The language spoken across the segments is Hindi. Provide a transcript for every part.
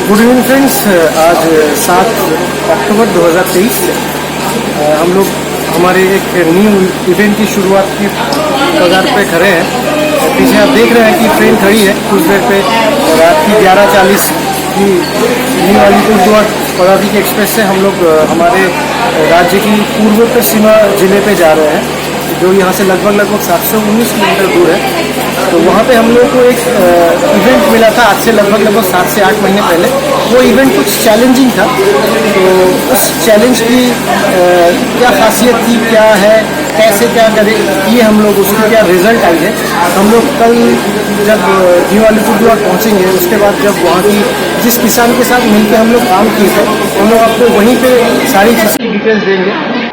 Good evening friends. आज 7 अक्टूबर 2023 हम लोग हमारे एक न्यू इवेंट की शुरुआत की कगार पे खड़े हैं। पीछे आप देख रहे हैं कि ट्रेन खड़ी है। कुछ देर पे रात की 11:40 की न्यू अलीपुरद्वार पदातिक एक्सप्रेस से हम लोग हमारे राज्य की पूर्वोत्तर सीमा जिले पे जा रहे हैं, जो यहाँ से लगभग 719 किलोमीटर दूर है। तो वहाँ पे हम लोग को एक इवेंट मिला था आज से लगभग 7 से 8 महीने पहले। वो इवेंट कुछ चैलेंजिंग था, तो उस चैलेंज की क्या खासियत थी, क्या है, कैसे क्या करें, ये हम लोग उसकी क्या रिजल्ट आई है। हम लोग कल जब न्यू अलीपुरद्वार पहुँचेंगे, उसके बाद जब वहाँ की जिस किसान के साथ मिलकर हम लोग काम किए थे, हम लोग आपको वहीं पे सारी चीज़ की डिटेल्स देंगे।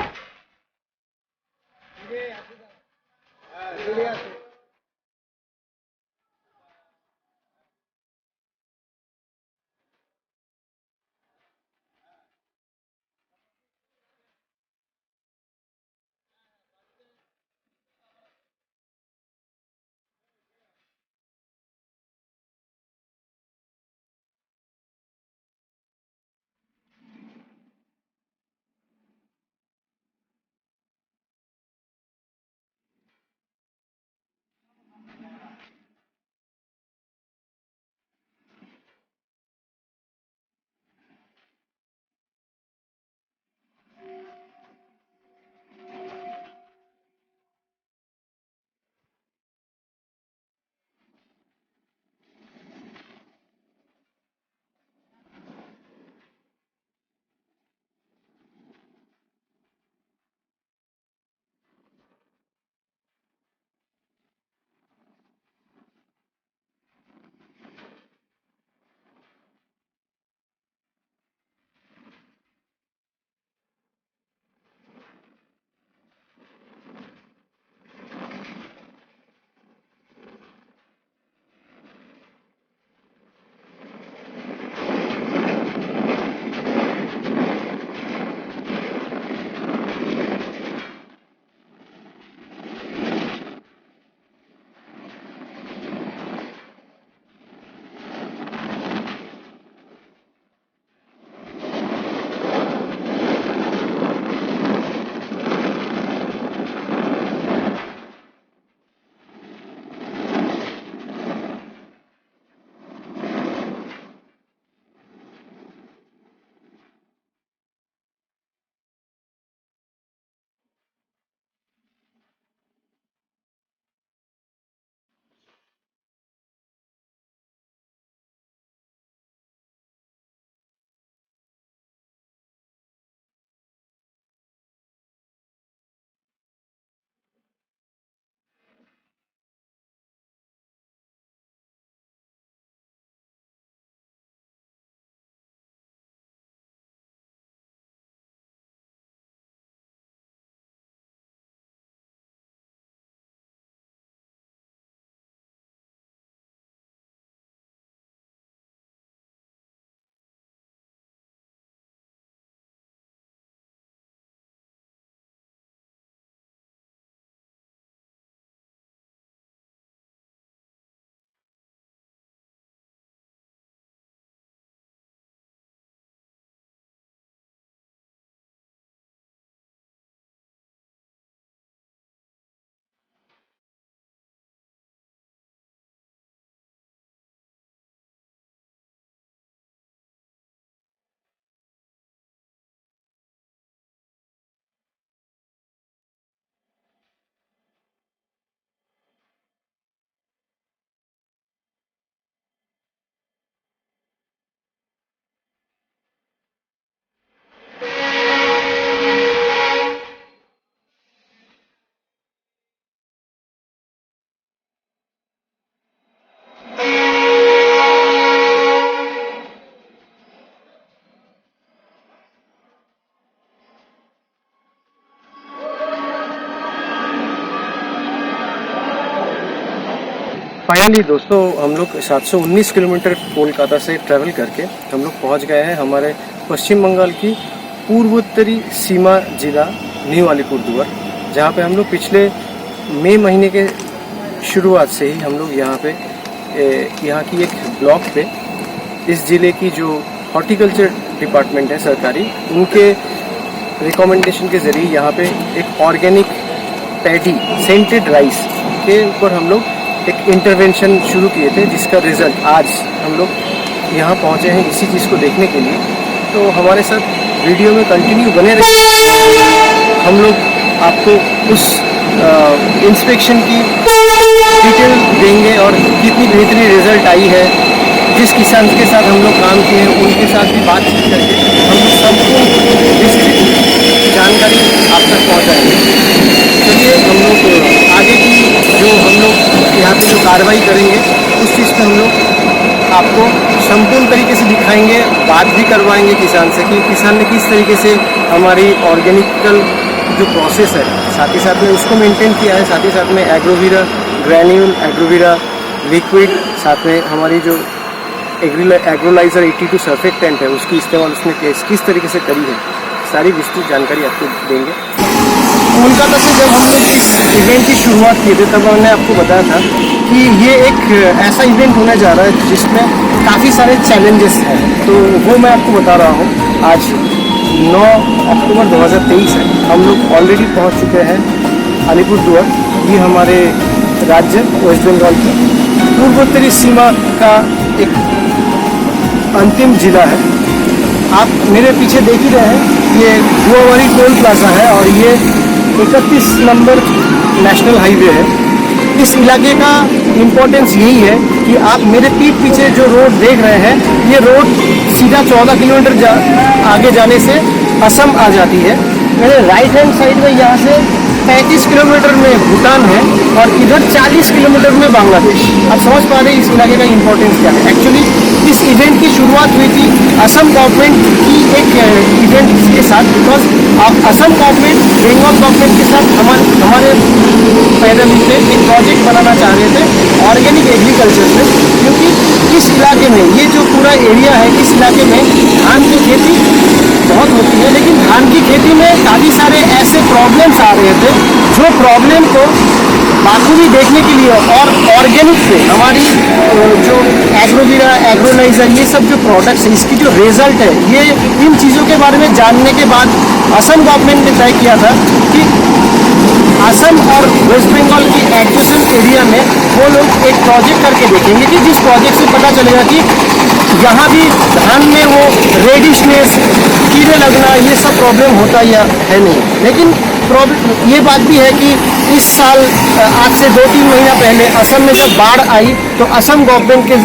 फाइनली दोस्तों, हम लोग 719 किलोमीटर कोलकाता से ट्रैवल करके हम लोग पहुंच गए हैं हमारे पश्चिम बंगाल की पूर्वोत्तरी सीमा जिला न्यू अलीपुरद्वार, जहां पे हम लोग पिछले मई महीने के शुरुआत से ही हम लोग यहाँ की एक ब्लॉक पे इस ज़िले की जो हॉर्टिकल्चर डिपार्टमेंट है सरकारी, उनके रिकमेंडेशन के ज़रिए यहाँ पे एक ऑर्गेनिक पैडी सेंटेड राइस के ऊपर हम लोग एक इंटरवेंशन शुरू किए थे, जिसका रिज़ल्ट आज हम लोग यहाँ पहुँचे हैं इसी चीज़ को देखने के लिए। तो हमारे साथ वीडियो में कंटिन्यू बने रहिए, हम लोग आपको उस इंस्पेक्शन की डिटेल देंगे और कितनी बेहतरीन रिज़ल्ट आई है। जिस किसान के साथ हम लोग काम किए हैं उनके साथ भी बातचीत करके हम लोग सबको विस्तृत जानकारी आप तक पहुँचाएंगे। चलिए हम लोग आगे की जो हम लोग यहाँ पे जो कार्रवाई करेंगे उस चीज़ पे हम लोग आपको संपूर्ण तरीके से दिखाएंगे, बात भी करवाएंगे किसान से कि किसान ने किस तरीके से हमारी ऑर्गेनिकल जो प्रोसेस है साथ ही साथ में उसको मेंटेन किया है। साथ ही साथ में एग्रोवीरा ग्रैन्यूल, एग्रोवीरा लिक्विड, साथ में हमारी जो एग्रोलाइजर 82 सर्फेक्टेंट है उसकी इस्तेमाल उसने किस तरीके से करी है, सारी विस्तृत जानकारी आपको देंगे। कोलकाता से जब हम लोग इस इवेंट की शुरुआत किए थे तब हमने आपको बताया था कि ये एक ऐसा इवेंट होने जा रहा है जिसमें काफ़ी सारे चैलेंजेस हैं, तो वो मैं आपको बता रहा हूँ। आज 9 अक्टूबर 2023 है, हम लोग ऑलरेडी पहुँच चुके हैं अलीपुरदुआर। ये हमारे राज्य वेस्ट बंगाल की पूर्वोत्तरी सीमा का एक अंतिम जिला है। आप मेरे पीछे देख ही रहे हैं, ये गुआवारी टोल प्लाजा है और ये 31 नंबर नेशनल हाईवे है। इस इलाके का इम्पोर्टेंस यही है कि आप मेरे पीठ पीछे जो रोड देख रहे हैं, ये रोड सीधा 14 किलोमीटर आगे जाने से असम आ जाती है। मेरे राइट हैंड साइड में यहाँ से 35 किलोमीटर में भूटान है और इधर 40 किलोमीटर में बांग्लादेश। आप समझ पा रहे हैं इस इलाके का इम्पोर्टेंस क्या है। एक्चुअली इस इवेंट की शुरुआत हुई थी असम गवर्नमेंट की एक इवेंट के साथ, because Assam government Bengal government के साथ हमारे पैदल से एक प्रोजेक्ट बनाना चाह रहे थे ऑर्गेनिक एग्रीकल्चर से, क्योंकि इस इलाके में ये जो पूरा एरिया है, इस इलाके में धान की खेती बहुत होती है, लेकिन धान की खेती में काफ़ी सारे ऐसे प्रॉब्लम्स आ रहे थे जो प्रॉब्लम को बाखूबी देखने के लिए और ऑर्गेनिक पे हमारी जो एग्रोवीरा, एग्रोलाइजर, ये सब जो प्रोडक्ट्स हैं इसकी जो रिजल्ट है, ये इन चीज़ों के बारे में जानने के बाद असम गवर्नमेंट ने तय किया था कि असम और वेस्ट बंगाल की एडजेसेंट एरिया में वो लोग एक प्रोजेक्ट करके देखेंगे कि जिस प्रोजेक्ट से पता चलेगा कि यहाँ भी धान में वो रेडिशनेस, कीड़े लगना, ये सब प्रॉब्लम होता या है नहीं। लेकिन प्रॉब्लम ये बात भी है कि इस साल आज से 2-3 महीना पहले असम में जब बाढ़ आई तो असम गवर्नमेंट के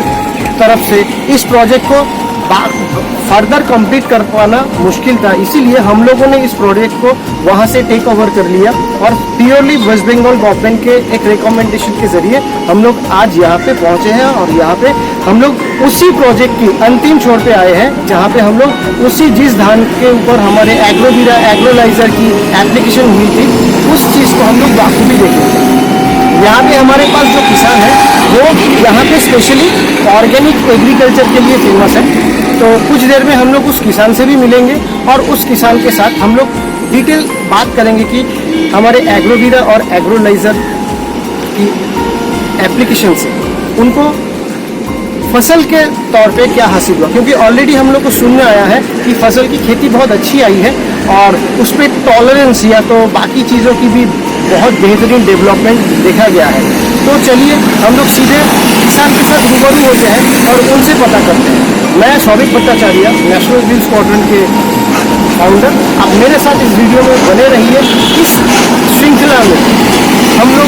तरफ से इस प्रोजेक्ट को फर्दर कंप्लीट कर पाना मुश्किल था, इसीलिए हम लोगों ने इस प्रोजेक्ट को वहाँ से टेक ओवर कर लिया और प्योरली वेस्ट बंगाल गवर्नमेंट के एक रिकमेंडेशन के जरिए हम लोग आज यहाँ पे पहुँचे हैं और यहाँ पे हम लोग उसी प्रोजेक्ट की अंतिम छोर पे आए हैं जहाँ पे हम लोग उसी जिस धान के ऊपर हमारे एग्रोवीरा, एग्रोलाइजर की एप्लीकेशन हुई थी उस चीज़ को हम लोग बाखूबी देखेंगे। यहाँ पे हमारे पास जो किसान है वो यहाँ पे स्पेशली ऑर्गेनिक एग्रीकल्चर के लिए फेमस है, तो कुछ देर में हम लोग उस किसान से भी मिलेंगे और उस किसान के साथ हम लोग डिटेल बात करेंगे कि हमारे एग्रोवीरा और एग्रोलाइजर की एप्लीकेशन से उनको फसल के तौर पे क्या हासिल हुआ, क्योंकि ऑलरेडी हम लोग को सुनने आया है कि फसल की खेती बहुत अच्छी आई है और उस पर टॉलरेंस या तो बाकी चीज़ों की भी बहुत बेहतरीन डेवलपमेंट देखा गया है। तो चलिए हम लोग सीधे किसान के साथ रूबरू होते हैं और उनसे पता करते हैं। मैं Saubhik Bhattacharya, national green squadron के फाउंडर, आप मेरे साथ इस वीडियो में बने रहिए। इस श्रृंखला में हम लोग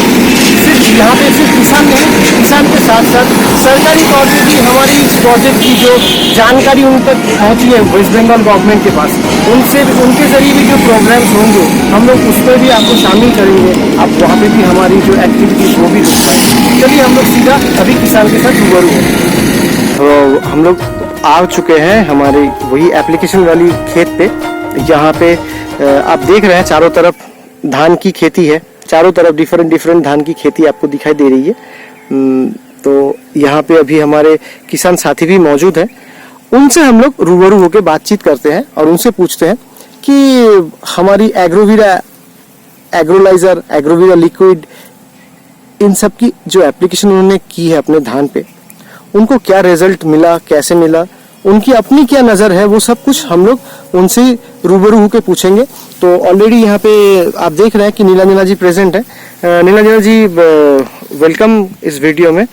सिर्फ यहाँ पे सिर्फ किसान नहीं, किसान के साथ साथ सरकारी तौर पे भी हमारी इस प्रोजेक्ट की जो जानकारी उन तक पहुँची है वेस्ट बंगाल गवर्नमेंट के पास, उनके जरिए भी जो प्रोग्राम्स होंगे हम लोग उस पर भी आपको शामिल करेंगे। आप वहाँ पे भी हमारी जो एक्टिविटीज वो भी देख पाएंगे। चलिए हम लोग सीधा अभी किसान के साथ रूबरू हैं। तो हम लोग आ चुके हैं हमारे वही एप्लीकेशन वाली खेत पे, जहाँ पे आप देख रहे हैं चारों तरफ धान की खेती है, चारों तरफ डिफरेंट धान की खेती आपको दिखाई दे रही है। तो यहाँ पे अभी हमारे किसान साथी भी मौजूद हैं, उनसे हम लोग रूबरू होकर बातचीत करते हैं और उनसे पूछते हैं कि हमारी एग्रोवीरा, एग्रोलाइजर, एग्रोवीरा लिक्विड, इन सब की जो एप्लीकेशन उन्होंने की है अपने धान पे, उनको क्या रिजल्ट मिला, कैसे मिला, उनकी अपनी क्या नज़र है, वो सब कुछ हम लोग उनसे रूबरू होकर पूछेंगे। तो ऑलरेडी यहाँ पे आप देख रहे हैं कि नीला जी प्रेजेंट है। नीला जी वेलकम इस वीडियो में।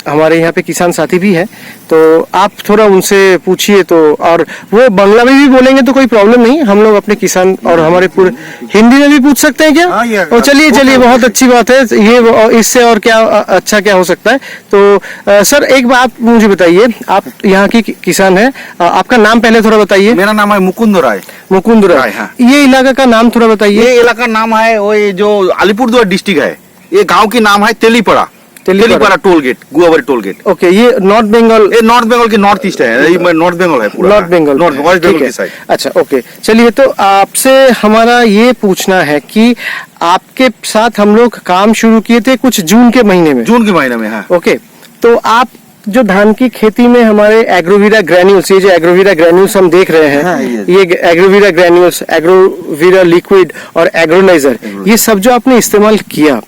हमारे यहाँ पे किसान साथी भी है, तो आप थोड़ा उनसे पूछिए। तो और वो बांग्ला में भी बोलेंगे तो कोई प्रॉब्लम नहीं, हम लोग अपने किसान और हमारे पूरे हिंदी में भी पूछ सकते हैं क्या? और चलिए बहुत अच्छी बात है ये, इससे और क्या अच्छा क्या हो सकता है। तो सर एक बात मुझे बताइए, आप यहाँ की किसान है, आपका नाम पहले थोड़ा बताइए। मेरा नाम है मुकुंद राय। मुकुंद राय, हाँ। ये इलाका का नाम थोड़ा बताइए। ये इलाका नाम है वो जो अलीपुरद्वार डिस्ट्रिक्ट है, ये गांव की नाम है Telipara toll gate, Guabari toll gate. Okay, ये नॉर्थ बंगाल, ये नॉर्थ बंगाल की नॉर्थ ईस्ट है, ये नॉर्थ बंगाल है पूरा। नॉर्थ बंगाल, वेस्ट बंगाल की साइड। अच्छा, ओके। चलिए, तो आपसे हमारा ये पूछना है कि आपके साथ हम लोग काम शुरू किए थे कुछ जून के महीने में। हाँ। ओके, तो आप जो धान की खेती में हमारे एग्रोवीरा ग्रैन्यूल्स, ये जो एग्रोवीरा ग्रैन्यूल्स हम देख रहे हैं, हाँ, ये एग्रोवीरा ग्रैन्यूल्स, एग्रोवीरा लिक्विड और एग्रोलाइजर, ये सब जो आपने इस्तेमाल किया,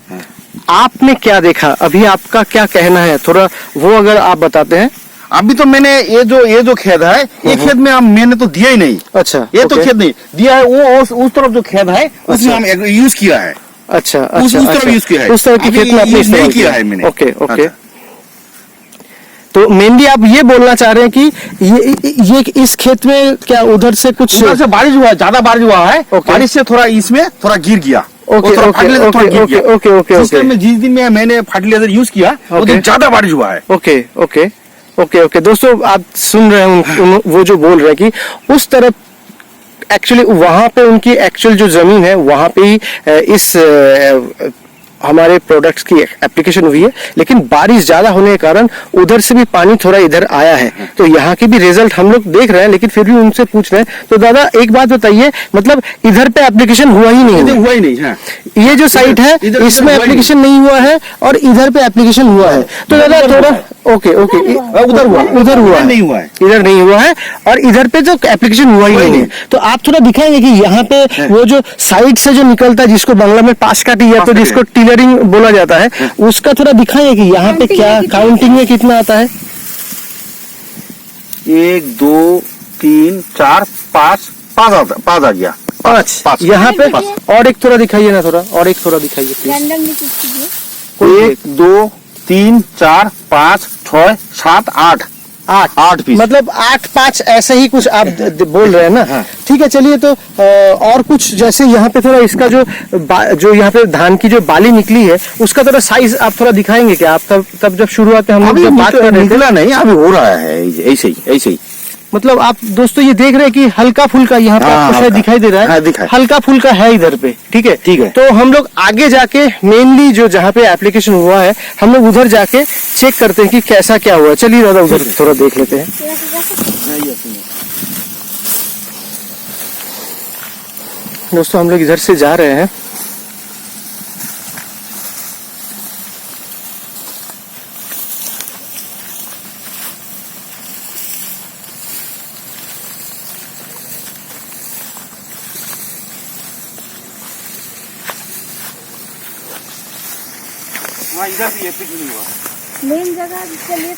आपने क्या देखा? अभी आपका क्या कहना है, थोड़ा वो अगर आप बताते हैं। अभी तो मैंने ये जो खेत है, ये खेत में मैंने तो दिया ही नहीं। अच्छा, ये तो खेत नहीं दिया है, वो उस तरफ जो खेत है उसमें हम यूज किया है। अच्छा, उस तरफ यूज किया है, उस तरह के खेत में आपने नहीं किया है मैंने। ओके। तो मेनली आप ये बोलना चाह रहे हैं कि ये इस खेत में क्या उधर से कुछ बारिश हुआ, ज्यादा बारिश हुआ है, बारिश से थोड़ा इसमें थोड़ा गिर गया। ओके। जिस दिन में मैंने फर्टिलाइजर यूज किया, वो दिन ज्यादा बारिश हुआ है। ओके। दोस्तों, आप सुन रहे हैं वो जो बोल रहे हैं कि उस तरफ एक्चुअली वहां पे उनकी एक्चुअल जो जमीन है वहां पे ही इस हमारे प्रोडक्ट्स की एप्लीकेशन हुई है, लेकिन बारिश ज्यादा होने के कारण उधर से भी पानी थोड़ा इधर आया है, तो यहाँ के भी रिजल्ट हम लोग देख रहे हैं, लेकिन फिर भी उनसे पूछ रहे हैं। तो दादा एक बात बताइए, मतलब इधर पे एप्लीकेशन हुआ ही नहीं? हाँ। ये जो साइट है इसमें एप्लीकेशन नहीं हुआ है और इधर पे एप्लीकेशन हुआ है। तो दादा थोड़ा ओके उधर हुआ नहीं हुआ है, इधर नहीं हुआ है और इधर पे तो एप्लीकेशन हुआ ही नहीं है। तो आप थोड़ा दिखाएंगे कि यहाँ पे वो जो साइड से जो निकलता है, जिसको बांग्ला में पास काटी या तो जिसको टिलरिंग बोला जाता है, उसका थोड़ा दिखाएंगे कि यहाँ पे क्या काउंटिंग में कितना आता है? 1 2 3 4 5 5 आ गया। 5 यहाँ पे। और एक थोड़ा दिखाइए ना, और एक थोड़ा दिखाइए प्लीज। 1 2 3 4 5 6 7 8 पीस, मतलब 8 5 ऐसे ही कुछ आप बोल रहे हैं ना? हाँ। ठीक है, चलिए। तो और कुछ जैसे यहाँ पे थोड़ा इसका जो यहाँ पे धान की जो बाली निकली है, उसका थोड़ा साइज आप थोड़ा दिखाएंगे क्या? आप तब जब शुरुआत में हम लोग बात कर रहे थे, निकला नहीं, अभी हो रहा है ऐसे ही। मतलब आप दोस्तों ये देख रहे हैं कि हल्का फुल्का यहाँ पे आपको शायद दिखाई दे रहा है, हल्का फुल्का है इधर पे। ठीक है। तो हम लोग आगे जाके मेनली जो जहाँ पे एप्लीकेशन हुआ है, हम लोग उधर जाके चेक करते हैं कि कैसा क्या हुआ। चलिए दादा उधर थोड़ा देख लेते हैं। दोस्तों हम लोग इधर से जा रहे हैं।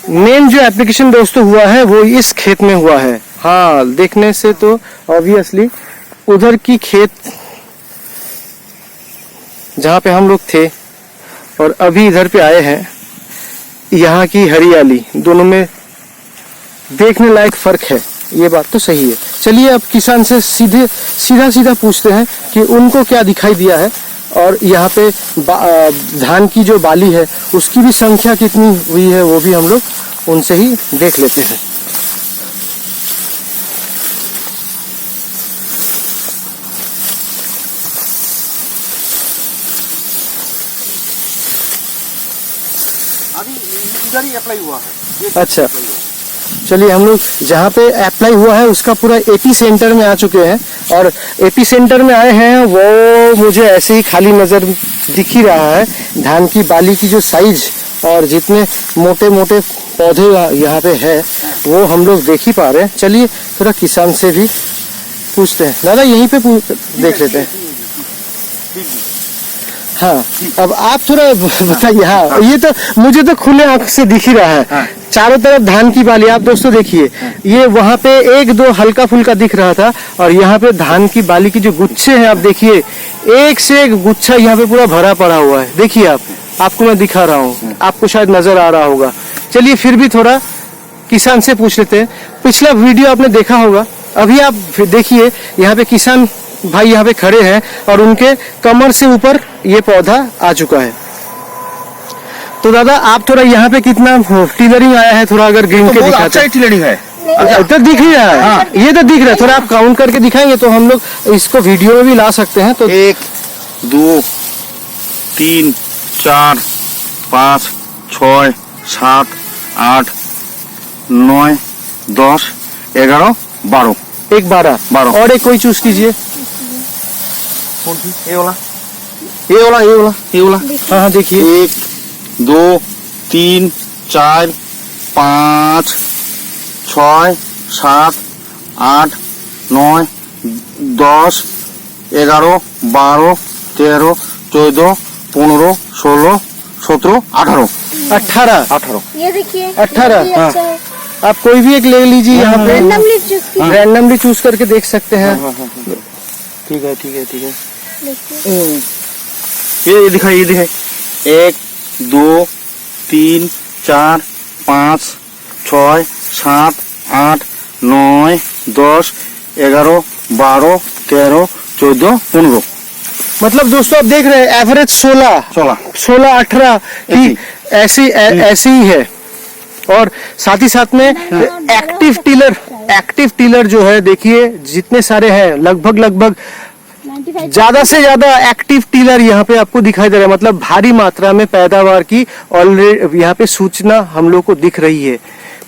मेन जो एप्लीकेशन दोस्तों हुआ है वो इस खेत में हुआ है। हाँ, देखने से तो ऑब्वियसली उधर की खेत जहाँ पे हम लोग थे और अभी इधर पे आए हैं, यहाँ की हरियाली दोनों में देखने लायक फर्क है, ये बात तो सही है। चलिए अब किसान से सीधा पूछते हैं कि उनको क्या दिखाई दिया है और यहाँ पे धान की जो बाली है उसकी भी संख्या कितनी हुई है, वो भी हम लोग उनसे ही देख लेते हैं। अभी इधर ही अप्लाई हुआ है। अच्छा, चलिए हम लोग जहाँ पे अप्लाई हुआ है उसका पूरा एपी सेंटर में आ चुके हैं और एपी सेंटर में आए हैं, वो मुझे ऐसे ही खाली नज़र दिख ही रहा है। धान की बाली की जो साइज और जितने मोटे मोटे पौधे यहाँ पे है वो हम लोग देख ही पा रहे हैं। चलिए थोड़ा किसान से भी पूछते हैं। दादा यहीं पे देख लेते हैं। हाँ, अब आप थोड़ा बताइए। हाँ, ये तो मुझे तो खुले आंख से दिख ही रहा है। चारों तरफ धान की बाली। आप दोस्तों देखिए, ये वहाँ पे एक दो हल्का फुल्का दिख रहा था और यहाँ पे धान की बाली की जो गुच्छे हैं, आप देखिए एक से एक गुच्छा यहाँ पे पूरा भरा पड़ा हुआ है। देखिए आपको मैं दिखा रहा हूँ, आपको शायद नजर आ रहा होगा। चलिए फिर भी थोड़ा किसान से पूछ लेते हैं। पिछला वीडियो आपने देखा होगा, अभी आप देखिए यहाँ पे किसान भाई यहाँ पे खड़े हैं और उनके कमर से ऊपर ये पौधा आ चुका है। तो दादा आप थोड़ा यहाँ पे कितना टिलरिंग आया है, थोड़ा अगर गिन के दिखाते। अच्छा टिलरिंग है, तो दिख ही रहा है। हाँ। ये तो दिख रहा है, थोड़ा आप काउंट करके दिखाएंगे तो हम लोग इसको वीडियो में भी ला सकते हैं। तो 1 2 3 4 5 6 7 8 9 10 11 12 एक 12 और एक कोई चूज कीजिए। ये वाला ये वाला ये वाला ये वाला। हाँ हाँ देखिए 1 2 3 4 5 6 7 8 9 10 11 12 13 14 15 16 17 18 18 ये देखिए 18। हाँ आप कोई भी एक ले लीजिए यहाँ पे, रैंडमली चूज कीजिए। रैंडमली चूज करके देख सकते हैं। ठीक है ठीक है ठीक है। देखिए ये दिखाई ये दिखाई 1 2 3 4 5 6 7 8 9 10 11 12 13 14 15। मतलब दोस्तों आप देख रहे हैं एवरेज 16 18 की ऐसी ही है। और साथ ही साथ में एक्टिव टीलर जो है देखिए जितने सारे हैं, लगभग 95 ज्यादा से ज्यादा एक्टिव टीलर यहाँ पे आपको दिखाई दे रहा है। मतलब भारी मात्रा में पैदावार की ऑलरेडी यहाँ पे सूचना हम लोग को दिख रही है।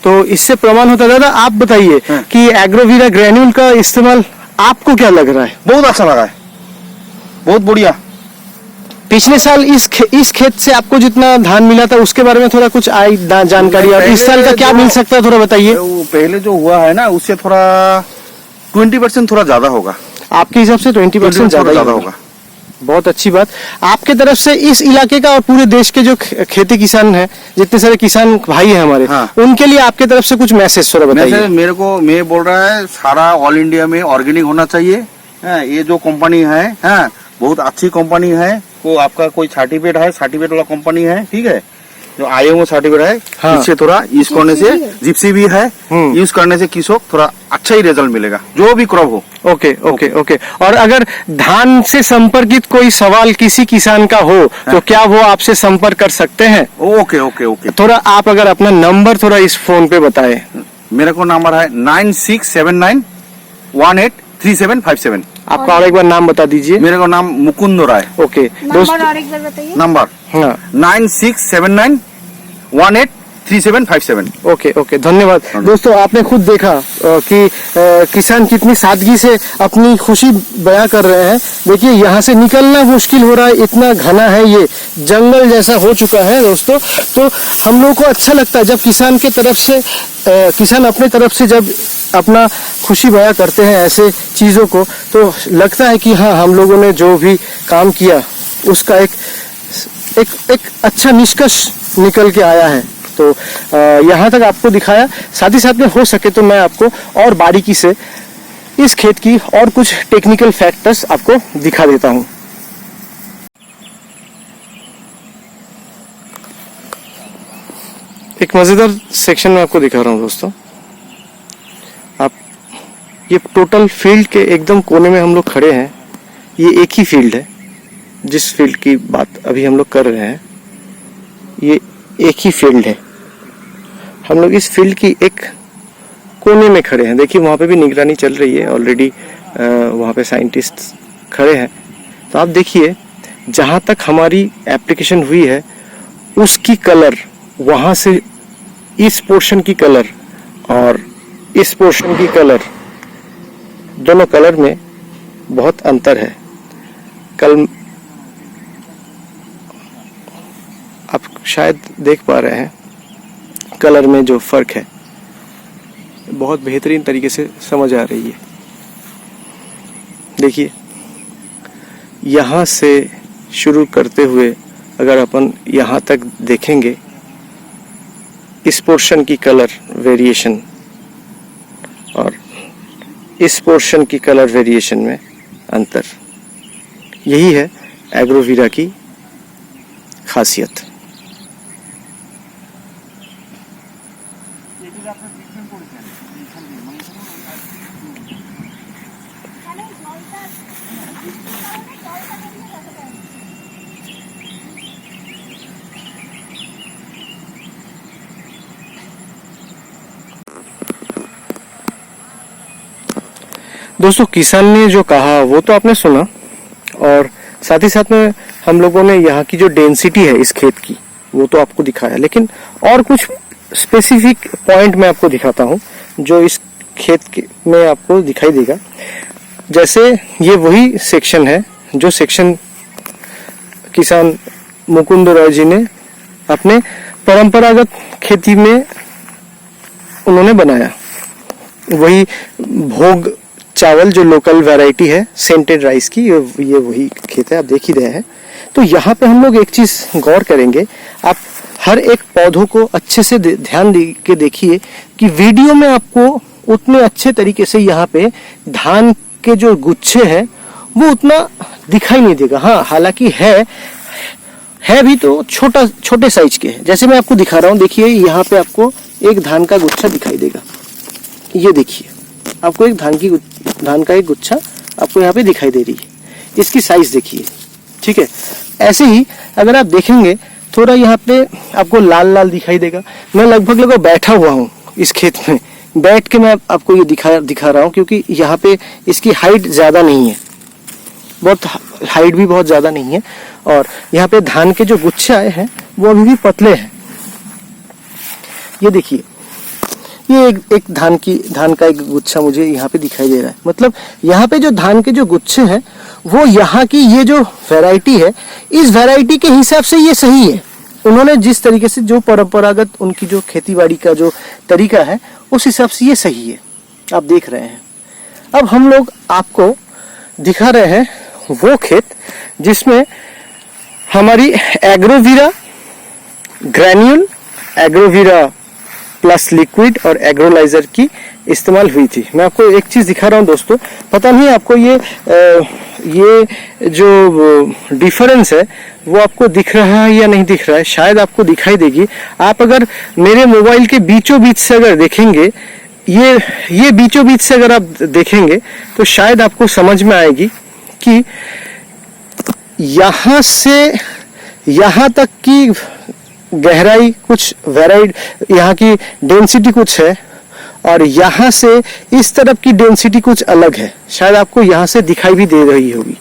तो इससे प्रमाण होता है। दादा आप बताइए कि एग्रोवीरा ग्रैन्यूल का इस्तेमाल आपको क्या लग रहा है? बहुत अच्छा लगा है, बहुत बढ़िया। पिछले साल इस खेत से आपको जितना धान मिला था उसके बारे में थोड़ा कुछ आई जानकारी, और इस साल का क्या मिल सकता है थोड़ा बताइए। वो पहले जो हुआ है ना उससे थोड़ा 20% थोड़ा ज्यादा होगा। आपके हिसाब से 20% ज्यादा होगा। बहुत अच्छी बात। आपके तरफ से इस इलाके का और पूरे देश के जो खेती किसान हैं, जितने सारे किसान भाई हैं हमारे, हाँ। उनके लिए आपके तरफ से कुछ मैसेज थोड़ा बताइए। मैं बोल रहा है सारा ऑल इंडिया में ऑर्गेनिक होना चाहिए। ये जो कंपनी है बहुत अच्छी कंपनी है। वो आपका कोई सर्टिफिकेट वाला कंपनी है, ठीक है, जो IMO सर्टिफिकेट है। हाँ। इससे थोड़ा यूज करने से जिप्सी भी है, यूज करने से किसको थोड़ा अच्छा ही रिजल्ट मिलेगा, जो भी क्रॉप हो। ओके। और अगर धान से संपर्कित कोई सवाल किसी किसान का हो तो क्या वो आपसे संपर्क कर सकते हैं? ओके। थोड़ा आप अगर अपना नंबर थोड़ा इस फोन पे बताएं। मेरे को नंबर है 9679183757। आपका और एक बार नाम बता दीजिए। मेरे को नाम मुकुंद राय। ओके नंबर और एक बार बताइए। नंबर हाँ 9679183757। ओके धन्यवाद। दोस्तों आपने खुद देखा कि किसान कितनी सादगी से अपनी खुशी बयां कर रहे हैं। देखिए यहाँ से निकलना मुश्किल हो रहा है, इतना घना है, ये जंगल जैसा हो चुका है दोस्तों। तो हम लोग को अच्छा लगता है जब किसान के तरफ से किसान अपने तरफ से जब अपना खुशी बयां करते हैं ऐसे चीजों को, तो लगता है कि हाँ हम लोगों ने जो भी काम किया उसका एक अच्छा निष्कर्ष निकल के आया है। तो यहाँ तक आपको दिखाया। साथ ही साथ में हो सके तो मैं आपको और बारीकी से इस खेत की और कुछ टेक्निकल फैक्टर्स आपको दिखा देता हूँ। एक मजेदार सेक्शन में आपको दिखा रहा हूँ दोस्तों। आप ये टोटल फील्ड के एकदम कोने में हम लोग खड़े हैं। ये एक ही फील्ड है, जिस फील्ड की बात अभी हम लोग कर रहे हैं ये एक ही फील्ड है। हम लोग इस फील्ड की एक कोने में खड़े हैं। देखिए वहाँ पे भी निगरानी चल रही है ऑलरेडी, वहाँ पे साइंटिस्ट खड़े हैं। तो आप देखिए जहाँ तक हमारी एप्लीकेशन हुई है उसकी कलर, वहाँ से इस पोर्शन की कलर और इस पोर्शन की कलर, दोनों कलर में बहुत अंतर है। कल आप शायद देख पा रहे हैं कलर में जो फर्क है, बहुत बेहतरीन तरीके से समझ आ रही है। देखिए यहाँ से शुरू करते हुए अगर अपन यहाँ तक देखेंगे इस पोर्शन की कलर वेरिएशन और इस पोर्शन की कलर वेरिएशन में अंतर, यही है एग्रोवीरा की खासियत। दोस्तों, किसान ने जो कहा वो तो आपने सुना, और साथ ही साथ में हम लोगों ने यहाँ की जो डेंसिटी है इस खेत की वो तो आपको दिखाया, लेकिन और कुछ स्पेसिफिक पॉइंट मैं आपको दिखाता हूँ जो इस खेत में आपको दिखाई देगा। जैसे ये वही सेक्शन है जो सेक्शन किसान मुकुंद रॉय जी ने अपने परंपरागत खेती में उन्होंने बनाया। वही भोग चावल जो लोकल वैरायटी है सेंटेड राइस की, ये वही खेत है, आप देख ही रहे हैं। तो यहाँ पे हम लोग एक चीज गौर करेंगे, आप हर एक पौधों को अच्छे से ध्यान दे के देखिए कि वीडियो में आपको उतने अच्छे तरीके से यहाँ पे धान के जो गुच्छे हैं वो उतना दिखाई नहीं देगा। हाँ, हालांकि है भी तो छोटे साइज के है। जैसे मैं आपको दिखा रहा हूँ, देखिए यहाँ पे आपको एक धान का गुच्छा दिखाई देगा। ये देखिए, आपको एक धान का एक गुच्छा आपको यहाँ पे दिखाई दे रही है। इसकी साइज देखिए, ठीक है। ऐसे ही अगर आप देखेंगे थोड़ा यहाँ पे आपको लाल लाल दिखाई देगा। मैं लगभग बैठा हुआ हूँ इस खेत में, बैठ के मैं आपको ये दिखा रहा हूँ, क्योंकि यहाँ पे इसकी हाइट ज्यादा नहीं है, बहुत हाइट भी बहुत ज्यादा नहीं है, और यहाँ पे धान के जो गुच्छे आए हैं वो अभी भी पतले हैं। ये देखिए, ये एक धान का एक गुच्छा मुझे यहाँ पे दिखाई दे रहा है। मतलब यहाँ पे जो धान के जो गुच्छे हैं वो यहाँ की ये जो वैरायटी है, इस वैरायटी के हिसाब से ये सही है। उन्होंने जिस तरीके से जो परंपरागत उनकी जो खेतीबाड़ी का जो तरीका है उस हिसाब से ये सही है, आप देख रहे हैं। अब हम लोग आपको दिखा रहे हैं वो खेत जिसमें हमारी एग्रोवीरा ग्रैन्यूल, एग्रोवीरा प्लस लिक्विड और एग्रोलाइजर की इस्तेमाल हुई थी। मैं आपको एक चीज दिखा रहा हूं दोस्तों, पता नहीं आपको ये जो डिफरेंस है वो आपको दिख रहा है या नहीं दिख रहा है, शायद आपको दिखाई देगी। आप अगर मेरे मोबाइल के बीचों बीच से अगर देखेंगे, ये बीचों बीच से अगर आप देखेंगे तो शायद आपको समझ में आएगी कि यहां से यहां तक की गहराई कुछ वैरायटी, यहाँ की डेंसिटी कुछ है, और यहाँ से इस तरफ की डेंसिटी कुछ अलग है। शायद आपको यहाँ से दिखाई भी दे रही होगी।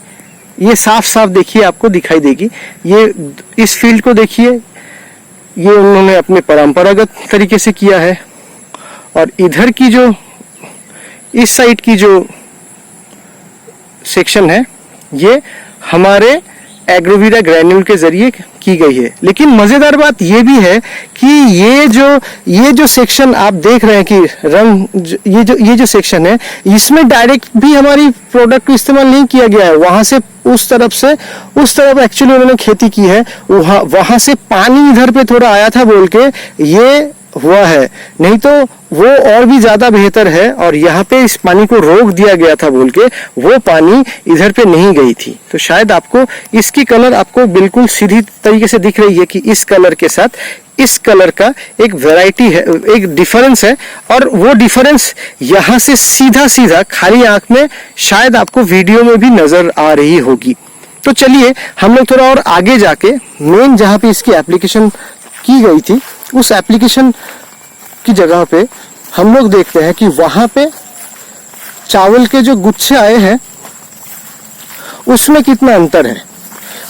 ये साफ साफ देखिए, आपको दिखाई देगी। ये इस फील्ड को देखिए, ये उन्होंने अपने परंपरागत तरीके से किया है, और इधर की जो इस साइड की जो सेक्शन है ये हमारे एग्रोवीरा ग्रैन्यूल के जरिए की गई है। लेकिन मजेदार बात यह भी है कि ये जो सेक्शन आप देख रहे हैं कि रंग, ये जो सेक्शन है, इसमें डायरेक्ट भी हमारी प्रोडक्ट को इस्तेमाल नहीं किया गया है। वहां से उस तरफ एक्चुअली उन्होंने खेती की है, वहां से पानी इधर पे थोड़ा आया था बोल के ये हुआ है, नहीं तो वो और भी ज्यादा बेहतर है। और यहाँ पे इस पानी को रोक दिया गया था बोल के वो पानी इधर पे नहीं गई थी। तो शायद आपको इसकी कलर आपको बिल्कुल सीधी तरीके से दिख रही है कि इस कलर के साथ इस कलर का एक वैरायटी है, एक डिफरेंस है, और वो डिफरेंस यहाँ से सीधा खाली आंख में शायद आपको वीडियो में भी नजर आ रही होगी। तो चलिए हम लोग थोड़ा और आगे जाके मेन जहाँ पे इसकी एप्लीकेशन की गई थी उस एप्लीकेशन की जगह पे हम लोग देखते हैं कि वहां पे चावल के जो गुच्छे आए हैं उसमें कितना अंतर है।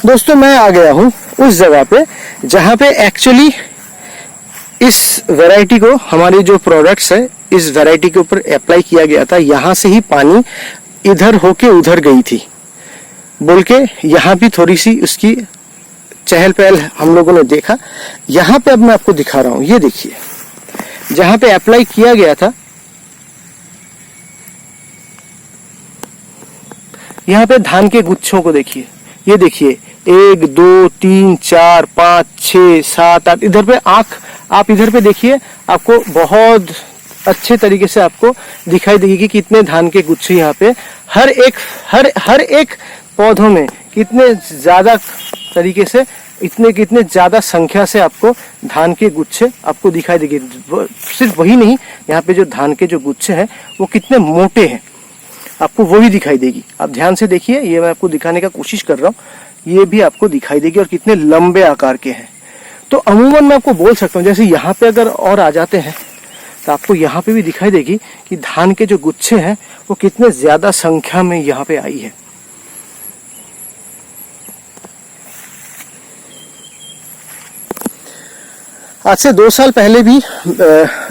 दोस्तों, मैं आ गया हूं उस जगह पे जहां पे एक्चुअली इस वैरायटी को, हमारी जो प्रोडक्ट्स है इस वैरायटी के ऊपर अप्लाई किया गया था। यहां से ही पानी इधर होके उधर गई थी बोल के यहां भी थोड़ी सी उसकी चहल पहल हम लोगों ने देखा। यहां पे अब मैं आपको दिखा रहा हूं, ये देखिए जहां पे अप्लाई किया गया था, यहां पे धान के गुच्छों को देखिए। ये देखिए 1 2 3 4 5 6 7 8, इधर पे आप इधर पे देखिए, आपको बहुत अच्छे तरीके से आपको दिखाई देगी कि कितने धान के गुच्छे यहाँ पे हर एक पौधों में कितने ज्यादा तरीके से कितने ज्यादा संख्या से आपको धान के गुच्छे आपको दिखाई देगी। सिर्फ वही नहीं, यहाँ पे जो धान के जो गुच्छे हैं वो कितने मोटे हैं आपको वो भी दिखाई देगी। आप ध्यान से देखिए, ये मैं आपको दिखाने का कोशिश कर रहा हूँ, ये भी आपको दिखाई देगी और कितने लंबे आकार के हैं। तो अमूमन मैं आपको बोल सकता हूँ, जैसे यहाँ पे अगर और आ जाते हैं तो आपको यहाँ पे भी दिखाई देगी कि धान के जो गुच्छे हैं वो कितने ज्यादा संख्या में यहाँ पे आई है। आज से 2 साल पहले भी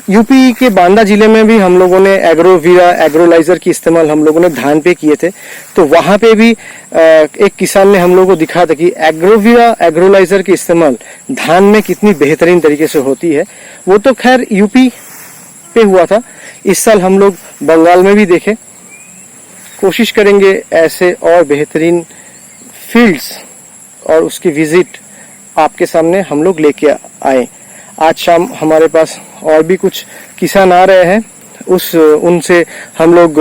यूपी के बांदा जिले में भी हम लोगों ने एग्रोवीरा एग्रोलाइजर की इस्तेमाल हम लोगों ने धान पे किए थे। तो वहां पे भी एक किसान ने हम लोगों को दिखा था कि एग्रोवीरा एग्रोलाइजर की इस्तेमाल धान में कितनी बेहतरीन तरीके से होती है। वो तो खैर यूपी पे हुआ था, इस साल हम लोग बंगाल में भी देखे। कोशिश करेंगे ऐसे और बेहतरीन फील्ड्स और उसकी विजिट आपके सामने हम लोग लेके आए। आज शाम हमारे पास और भी कुछ किसान आ रहे हैं, उनसे हम लोग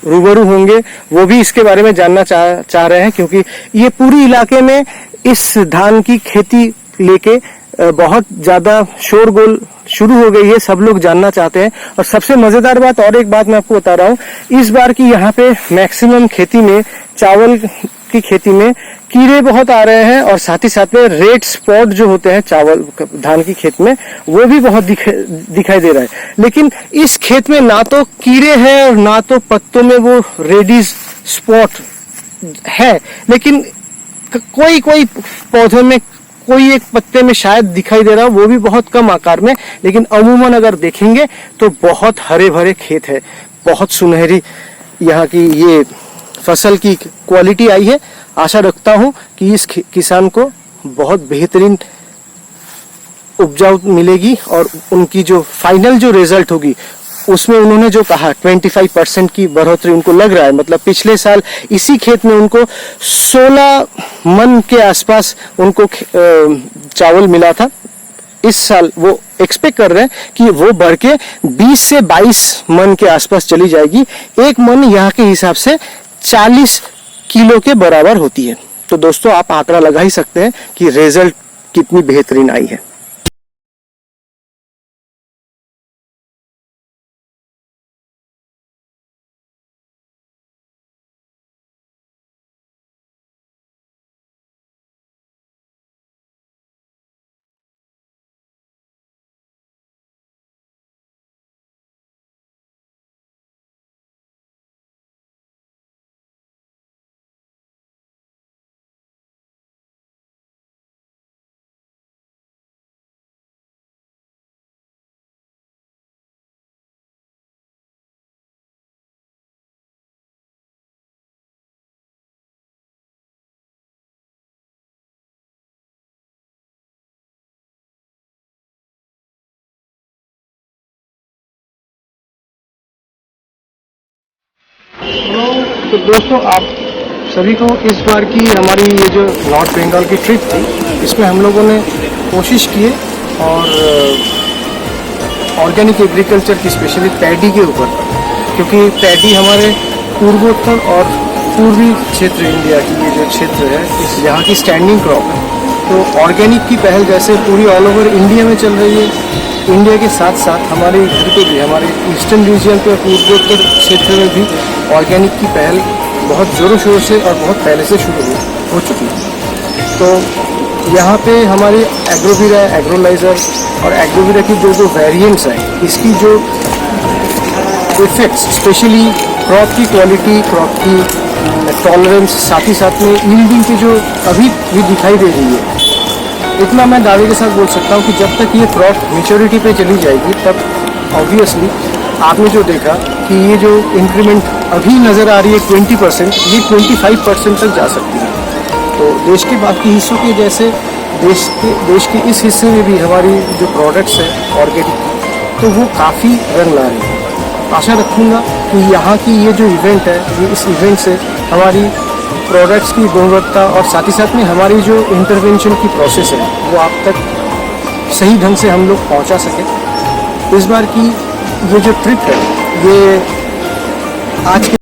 रूबरू होंगे, वो भी इसके बारे में जानना चाह रहे हैं, क्योंकि ये पूरी इलाके में इस धान की खेती लेके बहुत ज्यादा शोरगुल शुरू हो गई है, सब लोग जानना चाहते हैं। और सबसे मजेदार बात, और एक बात मैं आपको बता रहा हूँ, इस बार की यहाँ पे मैक्सिमम खेती में, चावल की खेती में कीड़े बहुत आ रहे हैं और साथ ही साथ में रेड स्पॉट जो होते हैं चावल धान की खेत में वो भी बहुत दिखाई दे रहा है। लेकिन इस खेत में ना तो कीड़े हैं और ना तो पत्तों में वो रेडिश स्पॉट है, लेकिन कोई पौधों में कोई एक पत्ते में शायद दिखाई दे रहा है, वो भी बहुत कम आकार में। लेकिन अमूमन अगर देखेंगे तो बहुत हरे भरे खेत है, बहुत सुनहरी यहाँ की ये फसल की क्वालिटी आई है। आशा रखता हूं कि इस किसान को बहुत बेहतरीन उपजाऊ मिलेगी और उनकी जो फाइनल जो रिजल्ट होगी उसमें उन्होंने जो कहा 25% की बढ़ोतरी उनको लग रहा है। मतलब पिछले साल इसी खेत में उनको 16 मन के आसपास उनको चावल मिला था। इस साल वो एक्सपेक्ट कर रहे हैं कि वो बढ़ के 20 से 22 मन के आसपास चली जाएगी। एक मन यहाँ के हिसाब से 40 किलो के बराबर होती है। तो दोस्तों आप आंकड़ा लगा ही सकते हैं कि रिजल्ट कितनी बेहतरीन आई है। तो दोस्तों आप सभी को इस बार की हमारी ये जो नॉर्थ बंगाल की ट्रिप थी, इसमें हम लोगों ने कोशिश की और ऑर्गेनिक एग्रीकल्चर की स्पेशली पैडी के ऊपर, क्योंकि पैडी हमारे पूर्वोत्तर और पूर्वी क्षेत्र इंडिया की ये जो क्षेत्र है इस यहाँ की स्टैंडिंग क्रॉप है। तो ऑर्गेनिक की पहल जैसे पूरी ऑल ओवर इंडिया में चल रही है, इंडिया के साथ साथ हमारे इधर पे भी, हमारे ईस्टर्न रीजन पे, पूर्वोत्तर क्षेत्र में भी ऑर्गेनिक की पहल बहुत ज़ोरों शोरों से और बहुत पहले से शुरू हो चुकी है। तो यहाँ पे हमारी एग्रोवीरा एग्रोलाइजर और एग्रोवीरा की जो वेरिएंट्स हैं, इसकी जो इफेक्ट्स स्पेशली क्रॉप की क्वालिटी, क्रॉप की टॉलरेंस, साथ ही साथ में यील्डिंग की जो अभी भी दिखाई दे रही है, इतना मैं दावे के साथ बोल सकता हूँ कि जब तक ये क्रॉप मेच्योरिटी पे चली जाएगी तब ऑब्वियसली आपने जो देखा कि ये जो इंक्रीमेंट अभी नज़र आ रही है 20%, ये 25% तक जा सकती है। तो देश के बाकी हिस्सों के जैसे देश के इस हिस्से में भी हमारी जो प्रोडक्ट्स हैं ऑर्गेनिक, तो वो काफ़ी रंग ला रही है। आशा रखूँगा कि यहाँ की ये जो इवेंट है, ये इस इवेंट से हमारी प्रोडक्ट्स की गुणवत्ता और साथ ही साथ में हमारी जो इंटरवेंशन की प्रोसेस है वो आप तक सही ढंग से हम लोग पहुंचा सके। इस बार की ये जो ट्रिप है ये आज के